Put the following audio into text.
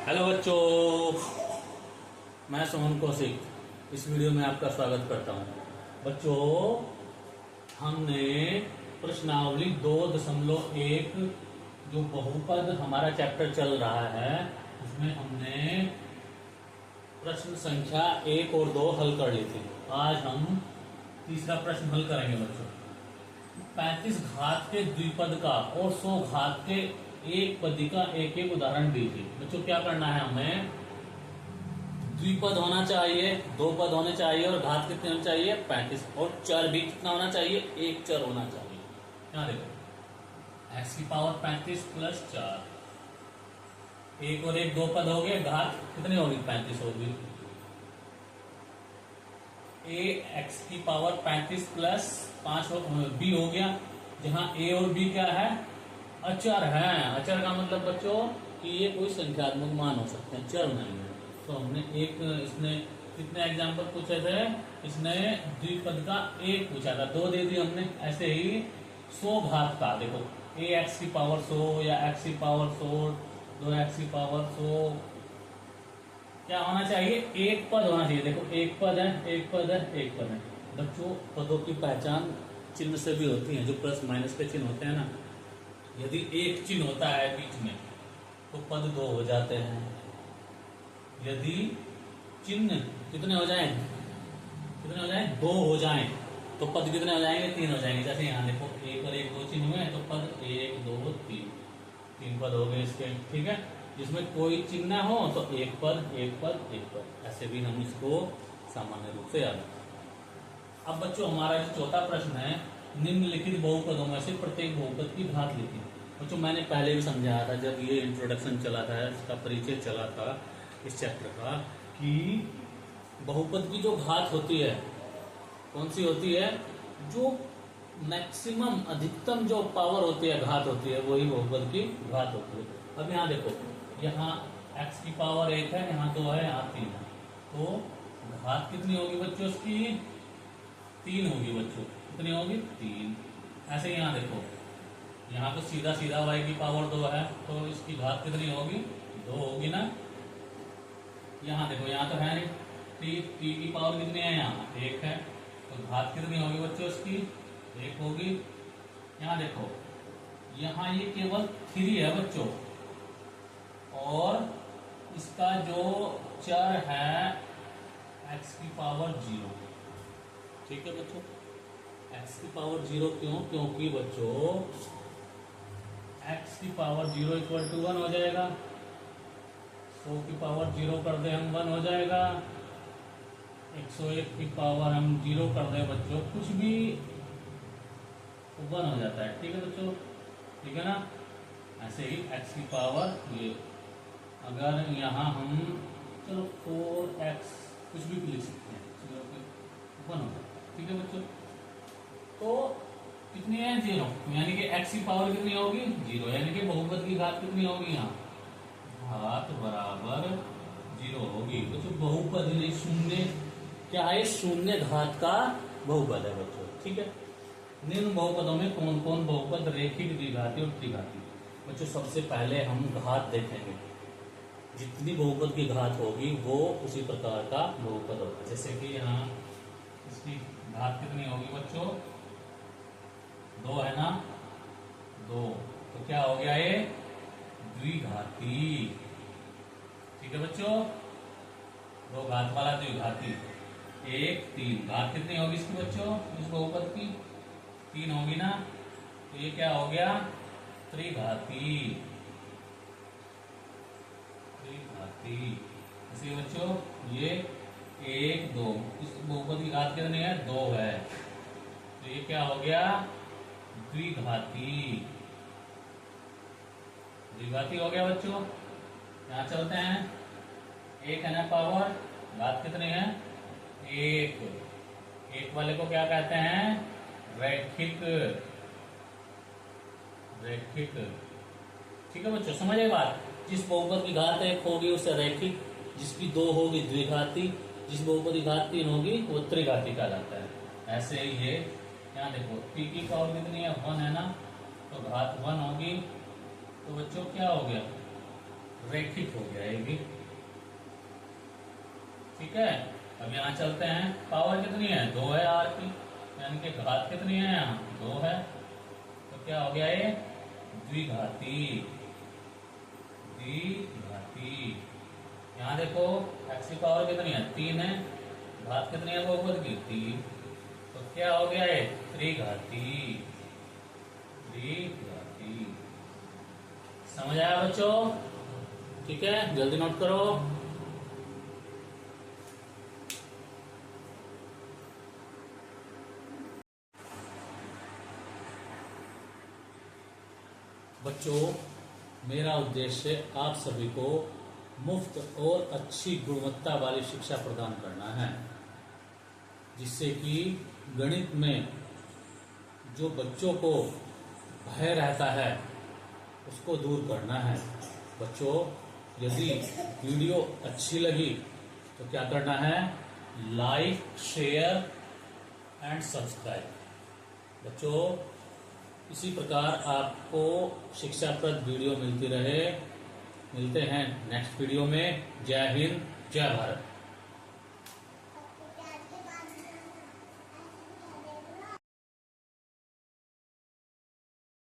Hello बच्चों, मैं सोहन कौशिक इस वीडियो में आपका स्वागत करता हूं। बच्चों, हमने प्रश्नावली 2.1 जो बहुपद हमारा चैप्टर चल रहा है उसमें हमने प्रश्न संख्या 1 और 2 हल कर ली थी। आज हम तीसरा प्रश्न हल करेंगे बच्चों। 35 घात के द्विपद का और 100 घात के एक पदी का एक एक उदाहरण दीजिए। बच्चों, क्या करना है हमें? द्विपद होना चाहिए, 2 पद होने चाहिए और घात कितने होने चाहिए? 35। और चर भी कितना होना चाहिए? एक चर होना चाहिए। यहाँ देखो, x की पावर 35 प्लस 4, एक और एक 2 पद हो गए। घात कितनी होगी? 35 होगी। x की पावर 35 प्लस 5 b हो गया, जहां a और b क्या है? अचर है। अचर का मतलब बच्चों कि ये कोई संख्यात्मक मान हो सकते हैं, चर नहीं है। तो हमने इसने कितने एग्जाम्पल पूछे थे? इसने द्विपद का एक पूछा था, 2 दे दी हमने। ऐसे ही 100 घात का देखो, ax की पावर 100 या x की पावर 100, 2x की पावर 100, क्या होना चाहिए? एक पद होना चाहिए। देखो, एक पद है, एक पद है, एक पद है। बच्चों, पदों की पहचान चिन्ह से भी होती है, जो प्लस माइनस के चिन्ह होते हैं ना। यदि एक चिन्ह होता है बीच में तो पद 2 हो जाते हैं। यदि चिन्ह कितने हो जाएं? 2 हो जाएं तो पद कितने हो जाएंगे? 3 हो जाएंगे। जैसे यहाँ देखो, एक और एक 2 चिन्ह हुए तो पद 1 2 3 पद हो गए इसके। ठीक है, जिसमें कोई चिन्ह ना हो तो एक पद एक पद एक पद, ऐसे भी हम इसको सामान्य रूप से याद रखें। अब बच्चों, हमारा जो चौथा प्रश्न है, निम्नलिखित बहुपदों में से प्रत्येक बहुपद की घात लिखी। बच्चों, मैंने पहले भी समझाया था जब ये इंट्रोडक्शन चला था, इसका परिचय चला था इस चैप्टर का, कि बहुपद की जो घात होती है कौन सी होती है? जो मैक्सिमम अधिकतम जो पावर होती है, घात होती है, वही बहुपद की घात होती है। अब यहाँ देखो, यहाँ x की पावर 1 है, यहाँ 2 है, यहाँ 3 है, तो घात कितनी होगी बच्चों? उसकी 3 होगी बच्चों। कितनी होगी? 3। ऐसे यहाँ देखो, यहाँ तो सीधा सीधा y की पावर 2 है, तो इसकी घात कितनी होगी? 2 होगी ना। यहाँ देखो, यहाँ तो है नहीं, t की पावर कितनी है? यहाँ 1 है, तो घात कितनी होगी बच्चों? इसकी 1 होगी। यहाँ देखो, यहाँ ये केवल 3 है बच्चों, और इसका जो चर है x की पावर 0। ठीक है बच्चों, x की पावर 0 क्यों? क्योंकि बच्चों x की पावर 0 इक्वल टू 1 हो जाएगा। 100 की पावर 0 कर दे हम, 1 हो जाएगा। 101 की पावर हम 0 कर दे बच्चों, कुछ भी 1 हो जाता है। ठीक है बच्चों, ठीक है ना। ऐसे ही x की पावर ये, अगर यहाँ हम चलो 4x कुछ भी लिख सकते हैं, 1 होगा। ठीक है बच्चों, तो कितनी है? 0, यानी कि x की पावर कितनी होगी? 0, यानी कि बहुपद की घात कितनी होगी? यहाँ घात बराबर 0 होगी। तो बहुपद नहीं, शून्य क्या है? शून्य घात का बहुपद है बच्चों। ठीक है, निम्न बहुपदों में कौन कौन बहुपद रेखिक, द्विघाती और त्रिघाती? बच्चों, सबसे पहले हम घात देखेंगे। जितनी बहुपद की घात होगी वो उसी प्रकार का बहुपद होगा। जैसे कि यहाँ इसकी घात कितनी होगी बच्चों? 2 है ना, 2, तो क्या हो गया ये? द्विघाती। ठीक है बच्चों, 2 घात वाला द्विघाती। 1 3, घात कितनी होगी इसकी बच्चों? इस बहुपद की 3 होगी ना, तो ये क्या हो गया? त्रिघाती। त्रिघाती। ऐसे बच्चों, ये 1 2, इस बहुपद की घात कितनी है? 2 है, तो ये क्या हो गया? द्विघाती। द्विघाती हो गया बच्चों। यहां चलते हैं, 1 है ना पावर, घात कितनी है? 1। 1 वाले को क्या कहते हैं? रैखिक। रैखिक। ठीक है बच्चों, समझे बात? जिस बहुपद की घात 1 होगी उसे रैखिक, जिसकी 2 होगी द्विघाती, जिस बहुपद की घात 3 होगी वो त्रिघाती कहलाता है। ऐसे ही ये यहाँ देखो, t की पावर कितनी है? 1 है ना, तो घात 1 होगी, तो बच्चों क्या हो गया? रैखिक हो गया ये भी। ठीक है, अब यहाँ चलते हैं। पावर कितनी है? 2 है आर की, यानी कि घात कितनी है? यहाँ 2 है। तो क्या हो गया ये? द्विघाती। द्विघाती। यहाँ देखो एक्स की पावर कितनी है? 3 है। घात कितनी है बहुपद की? 3। तो क्या हो गया ये? त्रिघाती। त्रिघाती। समझ आया बच्चों? ठीक है, जल्दी नोट करो। बच्चों, मेरा उद्देश्य आप सभी को मुफ्त और अच्छी गुणवत्ता वाली शिक्षा प्रदान करना है, जिससे कि गणित में जो बच्चों को भय रहता है उसको दूर करना है। बच्चों, यदि वीडियो अच्छी लगी तो क्या करना है? Like, share and subscribe. बच्चों, इसी प्रकार आपको शिक्षाप्रद वीडियो मिलती रहे। मिलते हैं नेक्स्ट वीडियो में। जय हिंद, जय भारत।